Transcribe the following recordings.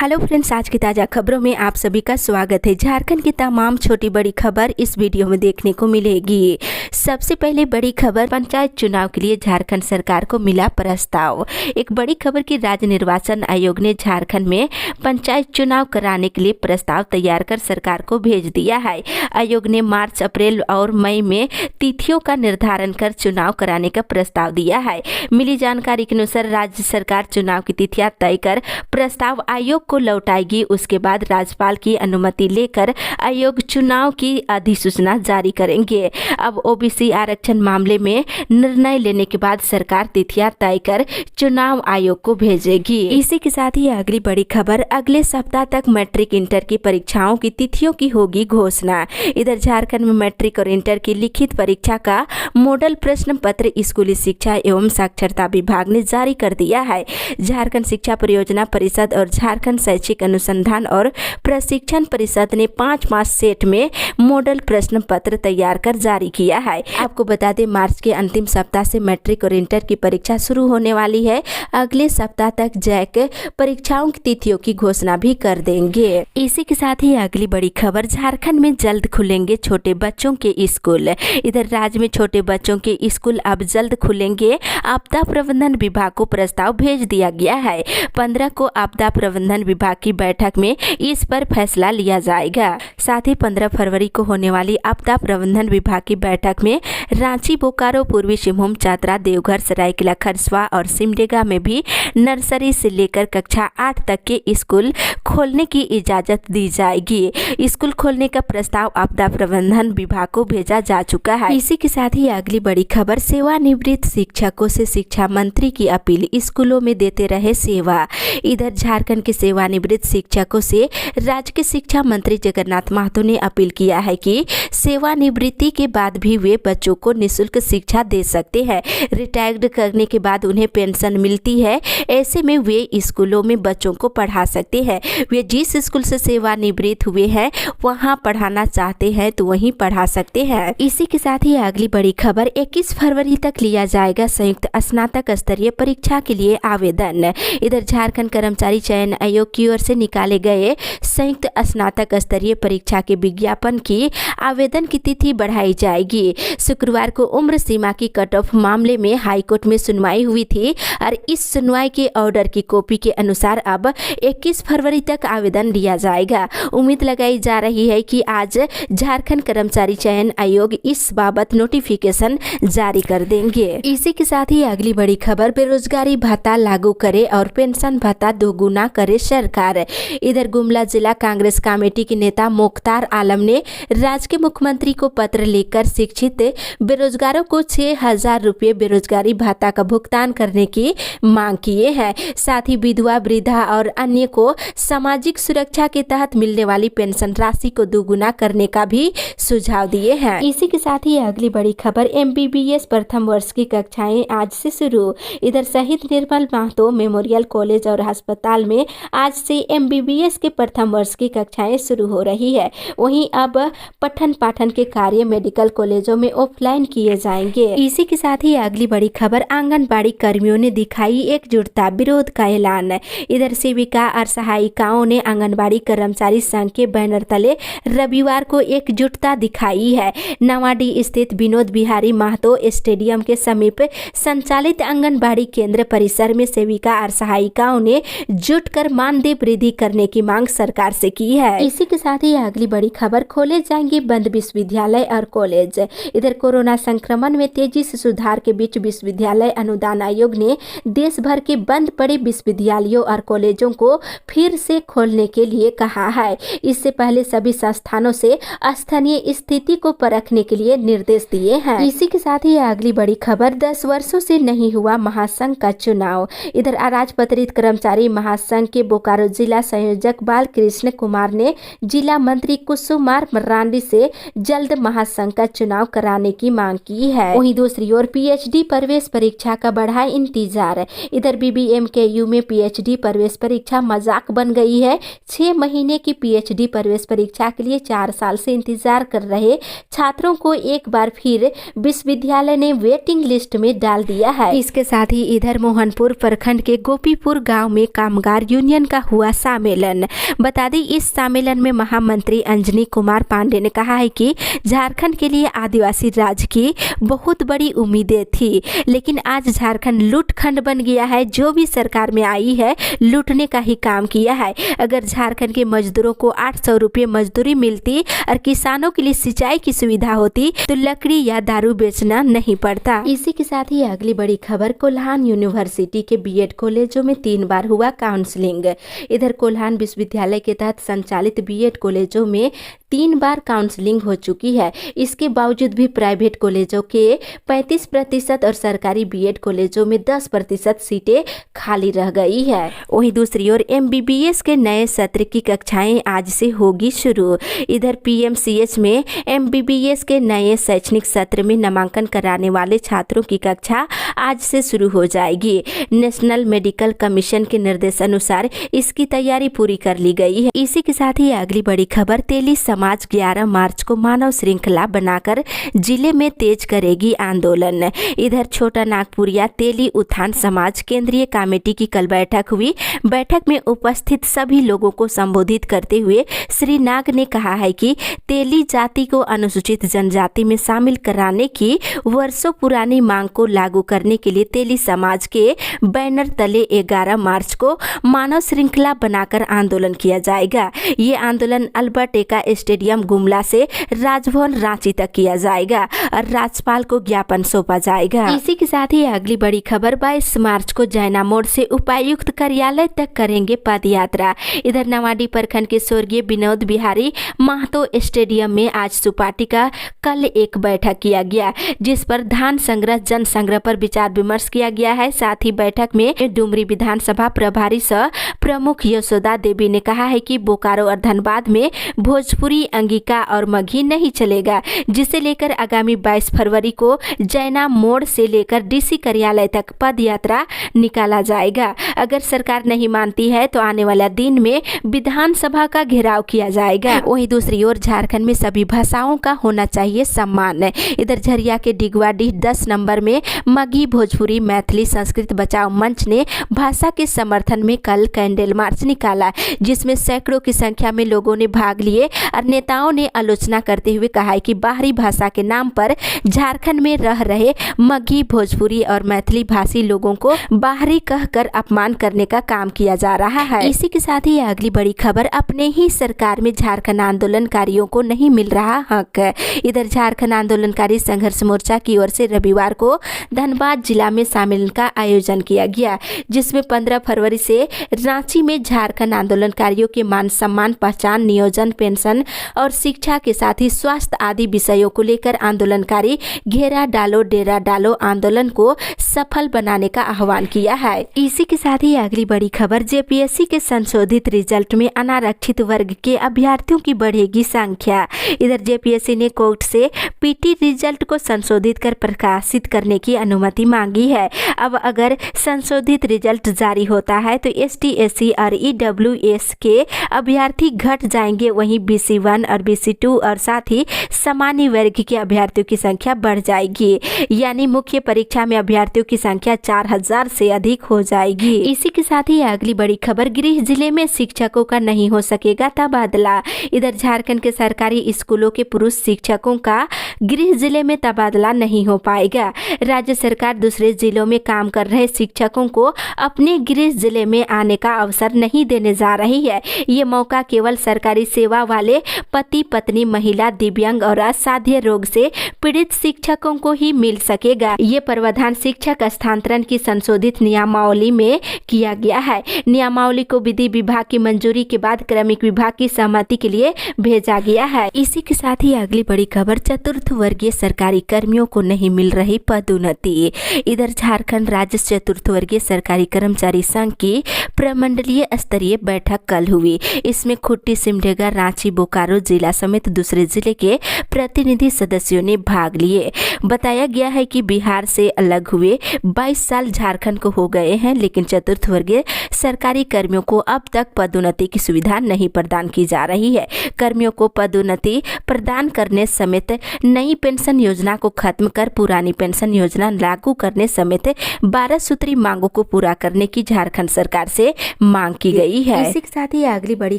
Hello friends, आज की ताज़ा खबरों में आप सभी का स्वागत है। झारखंड की तमाम छोटी बड़ी खबर इस वीडियो में देखने को मिलेगी। सबसे पहले बड़ी खबर, पंचायत चुनाव के लिए झारखंड सरकार को मिला प्रस्ताव। एक बड़ी खबर की राज्य निर्वाचन आयोग ने झारखंड में पंचायत चुनाव कराने के लिए प्रस्ताव तैयार कर सरकार को भेज दिया है। आयोग ने मार्च, अप्रैल और मई में तिथियों का निर्धारण कर चुनाव कराने का प्रस्ताव दिया है। मिली जानकारी के अनुसार राज्य सरकार चुनाव की तिथियां तय कर प्रस्ताव आयोग को लौटाएगी। उसके बाद राज्यपाल की अनुमति लेकर आयोग चुनाव की अधिसूचना जारी करेंगे। अब ओबीसी आरक्षण मामले में निर्णय लेने के बाद सरकार तिथियां तय कर चुनाव आयोग को भेजेगी। इसी के साथ ही अगली बड़ी खबर, अगले सप्ताह तक मैट्रिक इंटर की परीक्षाओं की तिथियों की होगी घोषणा। इधर झारखंड में मैट्रिक और इंटर की लिखित परीक्षा का मॉडल प्रश्न पत्र स्कूली शिक्षा एवं साक्षरता विभाग ने जारी कर दिया है। झारखंड शिक्षा परियोजना परिषद और झारखंड शैक्षिक अनुसंधान और प्रशिक्षण परिषद ने 5 सेट में मॉडल प्रश्न पत्र तैयार कर जारी किया है। आपको बता दें, मार्च के अंतिम सप्ताह से मैट्रिक और इंटर की परीक्षा शुरू होने वाली है। अगले सप्ताह तक जैक परीक्षाओं की तिथियों की घोषणा भी कर देंगे। इसी के साथ ही अगली बड़ी खबर, झारखंड में जल्द खुलेंगे छोटे बच्चों के स्कूल। इधर राज्य में छोटे बच्चों के स्कूल अब जल्द खुलेंगे। आपदा प्रबंधन विभाग को प्रस्ताव भेज दिया गया है। 15 को आपदा प्रबंधन विभाग की बैठक में इस पर फैसला लिया जाएगा। साथ ही 15 फरवरी को होने वाली आपदा प्रबंधन विभाग की बैठक में रांची, बोकारो, पूर्वी सिंहभूम, चतरा, देवघर, सरायकेला खरसुआ और सिमडेगा में भी नर्सरी से लेकर कक्षा 8 तक के स्कूल खोलने की इजाजत दी जाएगी। स्कूल खोलने का प्रस्ताव आपदा प्रबंधन विभाग को भेजा जा चुका है। इसी के साथ ही अगली बड़ी खबर, सेवानिवृत्त शिक्षकों से शिक्षा मंत्री की अपील, स्कूलों में देते रहे सेवा। इधर झारखंड के सेवानिवृत्त शिक्षकों से राज्य के शिक्षा मंत्री जगन्नाथ महतो ने अपील किया है कि सेवानिवृत्ति के बाद भी वे बच्चों को निःशुल्क शिक्षा दे सकते हैं। रिटायर्ड करने के बाद उन्हें पेंशन मिलती है। ऐसे में वे स्कूलों में बच्चों को पढ़ा सकते हैं। वे जिस स्कूल से सेवानिवृत्त हुए हैं वहां पढ़ाना चाहते हैं तो वहीं पढ़ा सकते हैं। इसी के साथ ही अगली बड़ी खबर, 21 फरवरी तक लिया जाएगा संयुक्त स्नातक स्तरीय परीक्षा के लिए आवेदन। इधर झारखंड कर्मचारी चयन आयोग की ओर से निकाले गए संयुक्त स्नातक स्तरीय परीक्षा के विज्ञापन की आवेदन की तिथि बढ़ाई जाएगी। शुक्रवार को उम्र सीमा की कट ऑफ मामले में हाईकोर्ट में सुनवाई हुई थी और इस सुनवाई के ऑर्डर की कॉपी के अनुसार अब 21 फरवरी तक आवेदन लिया जाएगा। उम्मीद लगाई जा रही है कि आज झारखंड कर्मचारी चयन आयोग इस बाबत नोटिफिकेशन जारी कर देंगे। इसी के साथ ही अगली बड़ी खबर, बेरोजगारी भत्ता लागू करे और पेंशन भत्ता दोगुना करे सरकार। इधर गुमला जिला कांग्रेस कमेटी के नेता मुख्तार आलम ने राज्य के मुख्यमंत्री को पत्र लिखकर शिक्षित बेरोजगारों को 6,000 रुपये बेरोजगारी भत्ता का भुगतान करने की मांग किए हैं। साथ ही विधवा, वृद्धा और अन्य को सामाजिक सुरक्षा के तहत मिलने वाली पेंशन राशि को दोगुना करने का भी सुझाव दिए हैं। इसी के साथ ही अगली बड़ी खबर, MBBS प्रथम वर्ष की कक्षाएं आज से शुरू। इधर शहीद निर्मल महतो मेमोरियल कॉलेज और अस्पताल में आज से MBBS के प्रथम वर्ष की कक्षाएं शुरू हो रही है। वहीं अब पठन पाठन के कार्य मेडिकल कॉलेजों में ऑफलाइन किए जाएंगे। इसी के साथ ही अगली बड़ी खबर, आंगनबाड़ी कर्मियों ने दिखाई एकजुटता, विरोध का ऐलान। इधर सेविका और सहायिकाओं ने आंगनबाड़ी कर्मचारी संघ के बैनर तले रविवार को एकजुटता दिखाई है। नवाडी स्थित विनोद बिहारी महतो स्टेडियम के समीप संचालित आंगनबाड़ी केंद्र परिसर में सेविका और सहायिकाओं ने जुटकर मानदेय वृद्धि करने की मांग सरकार से की है। इसी के साथ ही अगली बड़ी खबर, खोले जाएंगे बंद विश्वविद्यालय और कॉलेज। इधर कोरोना संक्रमण में तेजी से सुधार के बीच विश्वविद्यालय अनुदान आयोग ने देश भर के बंद पड़े विश्वविद्यालयों और कॉलेजों को फिर से खोलने के लिए कहा है। इससे पहले सभी संस्थानों से स्थानीय स्थिति को परखने के लिए निर्देश दिए हैं। इसी के साथ ही अगली बड़ी खबर, 10 वर्षों से नहीं हुआ महासंघ का चुनाव। इधर अराजपत्रित कर्मचारी महासंघ के बोकारो जिला संयोजक बालकृष्ण कुमार ने जिला मंत्री कुसुमार मरांडी से जल्द महासंघ का चुनाव कराने की मांग की है। वहीं दूसरी ओर PhD प्रवेश परीक्षा का बढ़ा इंतजार। इधर BBMKU में PhD प्रवेश परीक्षा मजाक बन गई है। 6 महीने की PhD प्रवेश परीक्षा के लिए 4 साल से इंतजार कर रहे छात्रों को एक बार फिर विश्वविद्यालय ने वेटिंग लिस्ट में डाल दिया है। इसके साथ ही इधर मोहनपुर प्रखंड के गोपीपुर गांव में कामगार यूनियन का हुआ सम्मेलन। बता दें इस सम्मेलन में महामंत्री अंजनी कुमार पांडे ने कहा है कि झारखंड के लिए आदिवासी राज्य की बहुत बड़ी उम्मीदें थी, लेकिन आज झारखंड लूटखंड बन गया है। जो भी सरकार में आई है लूटने का ही काम किया है। अगर झारखंड के मजदूरों को 800 रुपये मजदूरी मिलती और किसानों के लिए सिंचाई की सुविधा होती तो लकड़ी या दारू बेचना नहीं पड़ता। इसी के साथ ही अगली बड़ी खबर, कोल्हान यूनिवर्सिटी के बीएड कॉलेजों में 3 बार हुआ काउंसलिंग। इधर कोल्हान विश्वविद्यालय के तहत संचालित बीएड कॉलेजों में 3 बार काउंसलिंग हो चुकी है। इसके बावजूद भी प्राइवेट कॉलेजों के 35% और सरकारी बीएड कॉलेजों में 10% सीटें खाली रह गई है। वहीं दूसरी ओर एमबीबीएस के नए सत्र की कक्षाएं आज से होगी शुरू। इधर पीएमसीएच में एमबीबीएस के नए शैक्षणिक सत्र में नामांकन कराने वाले छात्रों की कक्षा आज से शुरू हो जाएगी। नेशनल मेडिकल कमीशन के निर्देशानुसार इसकी तैयारी पूरी कर ली गई है। इसी के साथ ही अगली बड़ी खबर, तेली समाज 11 मार्च को मानव श्रृंखला बनाकर जिले में तेज करेगी आंदोलन। इधर छोटा नागपुरिया तेली उत्थान समाज केंद्रीय कमेटी की कल बैठक हुई। बैठक में उपस्थित सभी लोगों को संबोधित करते हुए श्री नाग ने कहा है कि तेली जाति को अनुसूचित जनजाति में शामिल कराने की वर्षों पुरानी मांग को लागू करने के लिए तेली समाज के बैनर तले 11 मार्च को मानव श्रृंखला बनाकर आंदोलन किया जाएगा। ये आंदोलन अल्बर्ट एक्का स्टेडियम गुमला से राजभवन रांची तक किया जाएगा और राज्यपाल को ज्ञापन सौंपा जाएगा। इसी के साथ ही अगली बड़ी खबर, 22 मार्च को जैना मोड़ से उपायुक्त कार्यालय तक करेंगे पद यात्रा। इधर नवाडी प्रखंड के स्वर्गीय विनोद बिहारी महतो स्टेडियम में आज सुपार्टी का कल एक बैठक किया गया, जिस पर धान संग्रह जन संग्रह पर विचार विमर्श किया गया है। साथ ही बैठक में डुमरी विधानसभा प्रभारी सह प्रमुख यशोदा देवी ने कहा है कि बोकारो और धनबाद में भोजपुरी, अंगिका और मगही नहीं चलेगा, जिसे लेकर आगामी 22 फरवरी को जैना मोड़ से लेकर डीसी कार्यालय तक पद यात्रा निकाला जाएगा। अगर सरकार नहीं मानती है तो आने वाला दिन में विधानसभा का घेराव किया जाएगा। वहीं दूसरी ओर झारखंड में सभी भाषाओं का होना चाहिए सम्मान। इधर झरिया के डिगवाडीह 10 नंबर में मगही, भोजपुरी, मैथिली, संस्कृत बचाओ मंच ने भाषा के समर्थन में कल कैंडल मार्च निकाला, जिसमें सैकड़ों की संख्या में लोगों ने भाग लिए और नेताओं ने आलोचना करते हुए कहा है कि बाहरी भाषा के नाम पर झारखंड में रह रहे मगही, भोजपुरी और मैथिली भाषी लोगों को बाहरी कहकर अपमान करने का काम किया जा रहा है। इसी के साथ ही अगली बड़ी खबर, अपने ही सरकार में झारखंड आंदोलनकारियों को नहीं मिल रहा हक। इधर झारखंड आंदोलनकारी संघर्ष मोर्चा की ओर से रविवार को धनबाद जिला में सम्मेलन का आयोजन किया गया, जिसमें 15 फरवरी से रांची में झारखंड आंदोलनकारियों के मान सम्मान, पहचान, नियोजन, पेंशन और शिक्षा के साथ ही स्वास्थ्य आदि विषयों को लेकर आंदोलनकारी घेरा डालो डेरा डालो आंदोलन को सफल बनाने का आह्वान किया है। इसी के साथ ही अगली बड़ी खबर, जेपीएससी के संशोधित रिजल्ट में अनारक्षित वर्ग के अभ्यर्थियों की बढ़ेगी संख्या। इधर जेपीएससी ने कोर्ट से पीटी रिजल्ट को संशोधित कर प्रकाशित करने की अनुमति मांगी है। अब अगर संशोधित रिजल्ट जारी होता है तो एसटी, एससी और ईडब्ल्यूएस के अभ्यर्थी घट जाएंगे। वहीं BC1 और BC2 और साथ ही सामान्य वर्ग के अभ्यर्थियों की संख्या बढ़ जाएगी, यानी मुख्य परीक्षा में अभ्यर्थियों की संख्या 4000 से अधिक हो जाएगी। इसी के साथ ही अगली बड़ी खबर, गृह जिले में शिक्षकों का नहीं हो सकेगा तबादला। इधर झारखंड के सरकारी स्कूलों के पुरुष शिक्षकों का गृह जिले में तबादला नहीं हो पाएगा। राज्य सरकार दूसरे जिलों में काम कर रहे शिक्षकों को अपने गृह जिले में आने का अवसर नहीं देने जा रही है। ये मौका केवल सरकारी सेवा वाले पति, पत्नी, महिला, दिव्यांग और असाध्य रोग से पीड़ित शिक्षकों को ही मिल सकेगा। ये प्रावधान शिक्षक स्थानांतरण की संशोधित नियमावली में किया गया है। नियमावली को विधि विभाग की मंजूरी के बाद क्रमिक विभाग की सहमति के लिए भेजा गया है। इसी के साथ ही अगली बड़ी खबर, चतुर्थ वर्गीय सरकारी कर्मियों को नहीं मिल रही पदोन्नति। इधर झारखंड राज्य चतुर्थ वर्गीय सरकारी कर्मचारी संघ की प्रमंडलीय स्तरीय बैठक कल हुई। इसमें खुट्टी, सिमडेगा, रांची, बोकारो जिला समेत दूसरे जिले के प्रतिनिधि सदस्यों ने भाग लिए। बताया गया है कि बिहार से अलग हुए 22 साल झारखंड को हो गए हैं, लेकिन चतुर्थ वर्गीय सरकारी कर्मियों को अब तक पदोन्नति की सुविधा नहीं प्रदान की जा रही है। कर्मियों को पदोन्नति प्रदान करने समेत नई पेंशन योजना को खत्म कर पुरानी पेंशन योजना लागू करने समेत 12 सूत्री मांगों को पूरा करने की झारखंड सरकार से मांग की गई है। इसी के साथ ही अगली बड़ी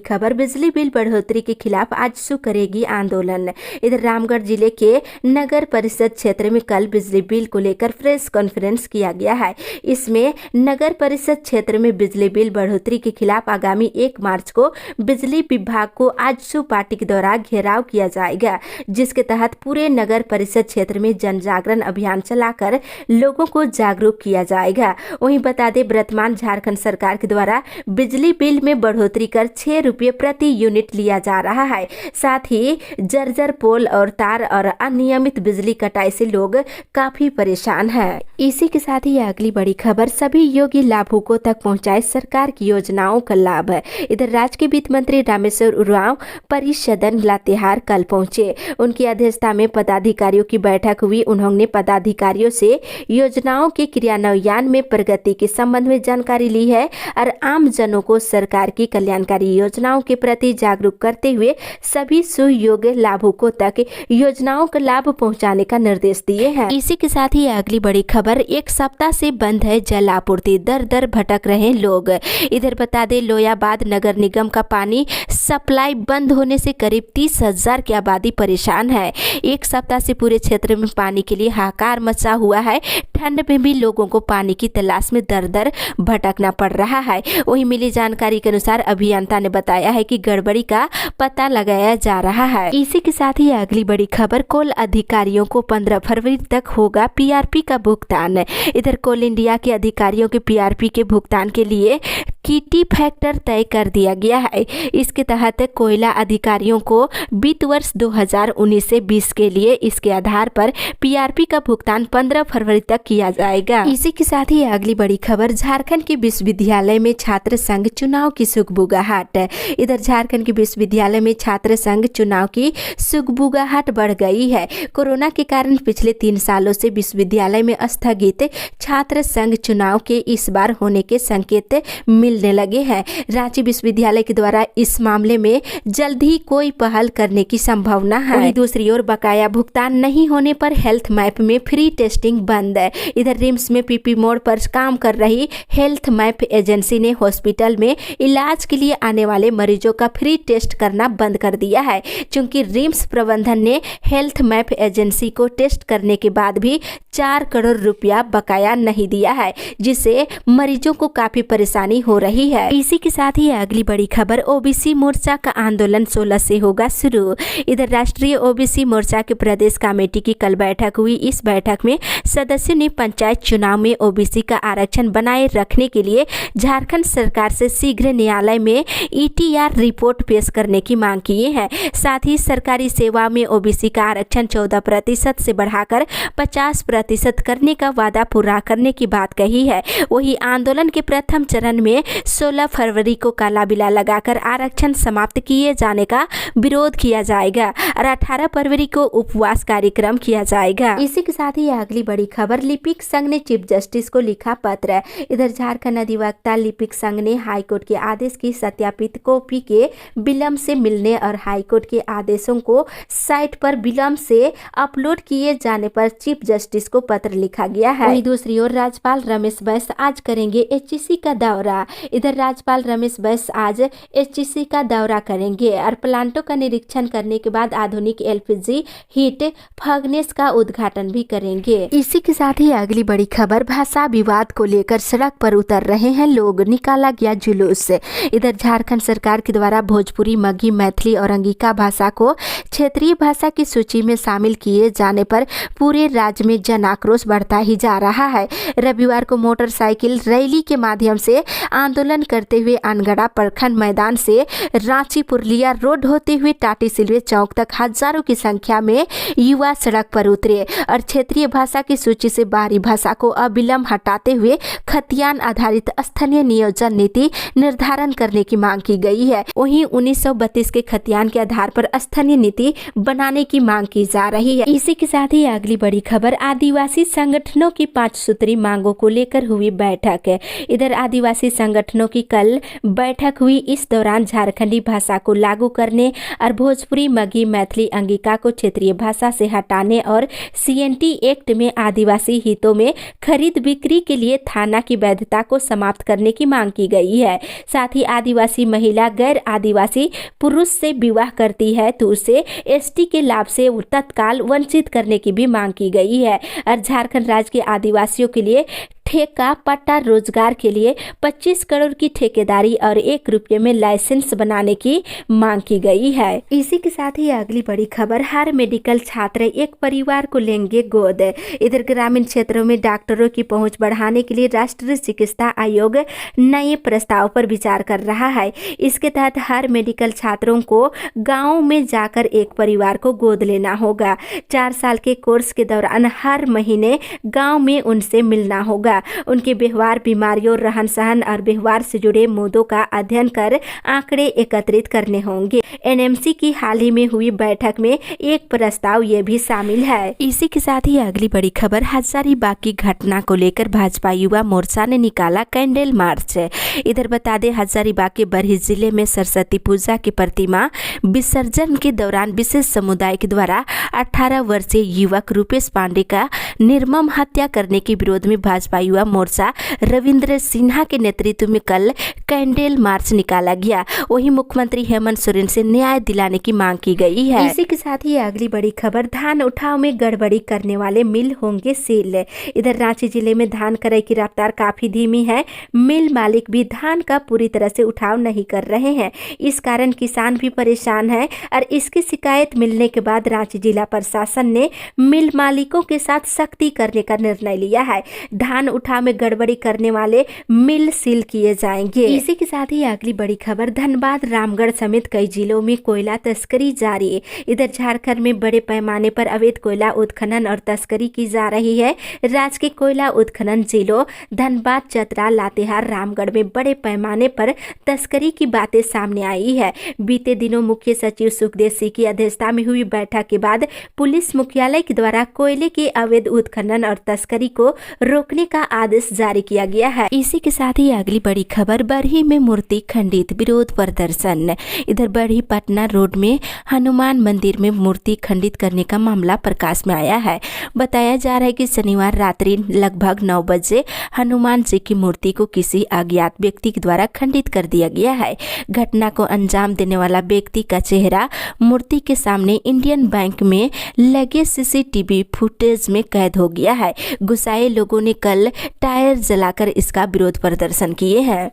खबर, बिजली बिल बढ़ोतरी के खिलाफ आज शुरू करेगी आंदोलन। इधर रामगढ़ जिले के नगर परिषद क्षेत्र में कल बिजली बिल को लेकर प्रेस कॉन्फ्रेंस किया गया है। इसमें नगर परिषद क्षेत्र में बिजली बिल बढ़ोतरी के खिलाफ आगामी 1 मार्च को बिजली विभाग को आजसू पार्टी के द्वारा घेराव किया जाएगा, जिसके तहत पूरे नगर परिषद क्षेत्र में जन जागरण अभियान चलाकर लोगों को जागरूक किया जाएगा। वहीं बता दें, वर्तमान झारखंड सरकार के द्वारा बिजली बिल में बढ़ोतरी कर 6 रुपये प्रति यूनिट लिया जा रहा है। साथ ही जर्जर पोल और तार और अनियमित बिजली कटाई से लोग काफी परेशान हैं। इसी के साथ ही अगली बड़ी खबर, सभी योग्य लाभुकों तक पहुंचाए सरकार की योजनाओं का लाभ। इधर राज्य के वित्त मंत्री रामेश्वर उरांव परिसदन लातेहार कल पहुंचे। उनकी अध्यक्षता में पदाधिकारियों की बैठक हुई। उन्होंने पदाधिकारियों से योजनाओं के क्रियान्वयन में प्रगति के संबंध में जानकारी ली है और आम जनों को सरकार की कल्याणकारी योजनाओं के प्रति जागरूक करते हुए सभी सुयोग्य लाभुकों तक योजनाओं का लाभ पहुंचाने का निर्देश दिए हैं। इसी के साथ ही अगली बड़ी खबर, 1 सप्ताह से बंद है जल आपूर्ति, दर दर भटक रहे लोग। इधर बता दें, लोयाबाद नगर निगम का पानी सप्लाई बंद होने से करीब 30,000 की आबादी परेशान है। 1 सप्ताह से पूरे क्षेत्र में पानी के लिए हाहाकार मचा हुआ है। ठंड में भी लोगों को पानी की तलाश में दर दर भटकना पड़ रहा है। वहीं मिली जानकारी के अनुसार अभियंता ने बताया है कि गड़बड़ी का पता लगाया जा रहा है। इसी के साथ ही अगली बड़ी खबर, कोल अधिकारियों को 15 फरवरी तक होगा पीआरपी का भुगतान। इधर कोल इंडिया के अधिकारियों के पीआरपी के भुगतान के लिए किटी फैक्टर तय कर दिया गया है। इसके तहत कोयला अधिकारियों को वित्त वर्ष 2019 से 20 के लिए इसके आधार पर पीआरपी का भुगतान 15 फरवरी तक किया जाएगा। इसी के साथ ही अगली बड़ी खबर, झारखंड के विश्वविद्यालय में छात्र संघ चुनाव की सुगबुगाहट। इधर झारखंड के विश्वविद्यालय में छात्र संघ चुनाव की सुगबुगाहट बढ़ गई है। कोरोना के कारण पिछले 3 सालों से विश्वविद्यालय में स्थगित छात्र संघ चुनाव के इस बार होने के संकेत मिलने लगे हैं। रांची विश्वविद्यालय के द्वारा इस मामले में जल्द ही कोई पहल करने की संभावना है। वहीं दूसरी ओर बकाया भुगतान नहीं होने पर हेल्थ मैप में फ्री टेस्टिंग बंद है। इधर रिम्स में पीपी मोड पर काम कर रही हेल्थ मैप एजेंसी ने हॉस्पिटल में इलाज के लिए आने वाले मरीजों का फ्री टेस्ट करना बंद कर दिया है। चूंकि रिम्स प्रबंधन ने हेल्थ मैप एजेंसी को टेस्ट करने के बाद भी 4 करोड़ रुपया बकाया नहीं दिया है, जिससे मरीजों को काफी परेशानी हो रही है। इसी के साथ ही अगली बड़ी खबर, ओबीसी मोर्चा का आंदोलन 16 से होगा शुरू। इधर राष्ट्रीय ओबीसी मोर्चा के प्रदेश कमेटी की कल बैठक हुई। इस बैठक में सदस्यों ने पंचायत चुनाव में ओबीसी का आरक्षण बनाए रखने के लिए झारखंड सरकार से शीघ्र न्यायालय में ईटीआर रिपोर्ट पेश करने की मांग की है। साथ ही सरकारी सेवा में ओबीसी का आरक्षण 14% से बढ़ाकर 50% करने का वादा पूरा करने की बात कही है। वही आंदोलन के प्रथम चरण में 16 फरवरी को काला बिला लगाकर आरक्षण समाप्त किए जाने का विरोध किया जाएगा और 18 फरवरी को उपवास कार्यक्रम किया जाएगा। इसी के साथ ही अगली बड़ी खबर, लिपिक संघ ने चीफ जस्टिस को लिखा पत्र। इधर झारखंड अधिवक्ता लिपिक संघ ने हाईकोर्ट के आदेश की सत्यापित कॉपी के विलंब से मिलने और हाईकोर्ट के आदेशों को साइट पर विलंब से अपलोड किए जाने पर चीफ जस्टिस को पत्र लिखा गया है। वहीं दूसरी ओर राज्यपाल रमेश बैस आज करेंगे एचईसी का दौरा। इधर राज्यपाल रमेश बैस आज एचईसी का दौरा करेंगे और प्लांटों का निरीक्षण करने के बाद आधुनिक एलपीजी हीट फर्नेस का उद्घाटन भी करेंगे। इसी के साथ ही अगली बड़ी खबर, भाषा विवाद को लेकर सड़क पर उतर रहे हैं लोग, निकाला गया जुलूस। इधर झारखंड सरकार के द्वारा भोजपुरी, मगही, मैथिली और अंगिका भाषा को क्षेत्रीय भाषा की सूची में शामिल किए जाने पर पूरे राज्य में जन आक्रोश बढ़ता ही जा रहा है। रविवार को मोटरसाइकिल रैली के माध्यम से आंदोलन करते हुए अनगढ़ा प्रखंड मैदान से रांची पुरलिया रोड होते हुए टाटी सिलवे चौक तक हजारों की संख्या में युवा सड़क पर उतरे और क्षेत्रीय भाषा की सूची से बाहरी भाषा को अविलंब हटाते हुए खतियान आधारित स्थानीय नियोजन नीति निर्धारण करने की मांग की गई है। वहीं 1932 के खतियान के आधार पर स्थानीय नीति बनाने की मांग की जा रही है। इसी के साथ ही अगली बड़ी खबर, आदिवासी संगठनों की 5 सूत्री मांगों को लेकर हुई बैठक। इधर आदिवासी संगठनों की कल बैठक हुई। इस दौरान झारखंडी भाषा को लागू करने और भोजपुरी, मगही, मैथिली, अंगिका को क्षेत्रीय भाषा से हटाने और सीएनटी एक्ट में आदिवासी हितों में खरीद बिक्री के लिए थाना की वैधता को समाप्त करने की मांग मांग की गई है। साथ ही आदिवासी महिला गैर आदिवासी पुरुष से विवाह करती है तो उसे एसटी के लाभ से तत्काल वंचित करने की भी मांग की गई है। और झारखंड राज्य के आदिवासियों के लिए ठेका पट्टा रोजगार के लिए 25 करोड़ की ठेकेदारी और 1 रुपये में लाइसेंस बनाने की मांग की गई है। इसी के साथ ही अगली बड़ी खबर, हर मेडिकल छात्र एक परिवार को लेंगे गोद। इधर ग्रामीण क्षेत्रों में डॉक्टरों की पहुंच बढ़ाने के लिए राष्ट्रीय चिकित्सा आयोग नए प्रस्ताव पर विचार कर रहा है। इसके तहत हर मेडिकल छात्रों को गाँव में जाकर एक परिवार को गोद लेना होगा। 4 साल के कोर्स के दौरान हर महीने गाँव में उनसे मिलना होगा। उनके व्यवहार, बीमारियों, रहन सहन और व्यवहार से जुड़े मुद्दों का अध्ययन कर आंकड़े एकत्रित करने होंगे। एनएमसी की हाल ही में हुई बैठक में एक प्रस्ताव ये भी शामिल है। इसी के साथ ही अगली बड़ी खबर, हजारीबाग की घटना को लेकर भाजपा युवा मोर्चा ने निकाला कैंडल मार्च। इधर बता दें, हजारीबाग के बरही जिले में सरस्वती पूजा की प्रतिमा विसर्जन के दौरान विशेष समुदाय के द्वारा 18 वर्षीय युवक रूपेश पांडे का निर्मम हत्या करने के विरोध में भाजपा युवा मोर्चा रविंद्र सिन्हा के नेतृत्व में कल कैंडल मार्च निकाला गया। वहीं मुख्यमंत्री हेमंत सोरेन से न्याय दिलाने की मांग की गई है। इसी के साथ ही अगली बड़ी खबर, धान उठाव में गड़बड़ी करने वाले मिल होंगे सील। इधर रांची जिले में धान क्रय की रफ्तार काफी धीमी है। मिल मालिक भी धान का पूरी तरह से उठाव नहीं कर रहे हैं। इस कारण किसान भी परेशान है और इसकी शिकायत मिलने के बाद रांची जिला प्रशासन ने मिल मालिकों के साथ सख्ती करने का निर्णय लिया है। धान उठाव में गड़बड़ी करने वाले मिल सील किए जाएंगे। इसी के साथ ही अगली बड़ी खबर, धनबाद, रामगढ़ समेत कई जिलों में कोयला तस्करी जारी। इधर झारखंड में बड़े पैमाने पर अवैध कोयला उत्खनन और तस्करी की जा रही है। राज्य के कोयला उत्खनन जिलों धनबाद, चतरा, लातेहार, रामगढ़ में बड़े पैमाने पर तस्करी की बातें सामने आई है। बीते दिनों मुख्य सचिव सुखदेव सिंह की अध्यक्षता में हुई बैठक के बाद पुलिस मुख्यालय के द्वारा कोयले के अवैध उत्खनन और तस्करी को रोकने का आदेश जारी किया गया है। इसी के साथ ही अगली बड़ी खबर, बरही में मूर्ति खंडित, विरोध प्रदर्शन। इधर बरही पटना रोड में हनुमान मंदिर में मूर्ति खंडित करने का मामला प्रकाश में आया है। बताया जा रहा है कि शनिवार रात्रि लगभग 9 बजे हनुमान जी की मूर्ति को किसी अज्ञात व्यक्ति के द्वारा खंडित कर दिया गया है। घटना को अंजाम देने वाला व्यक्ति का चेहरा मूर्ति के सामने इंडियन बैंक में लगे सीसीटीवी फुटेज में कैद हो गया है। गुस्साए लोगों ने कल टायर जलाकर इसका विरोध प्रदर्शन किए हैं।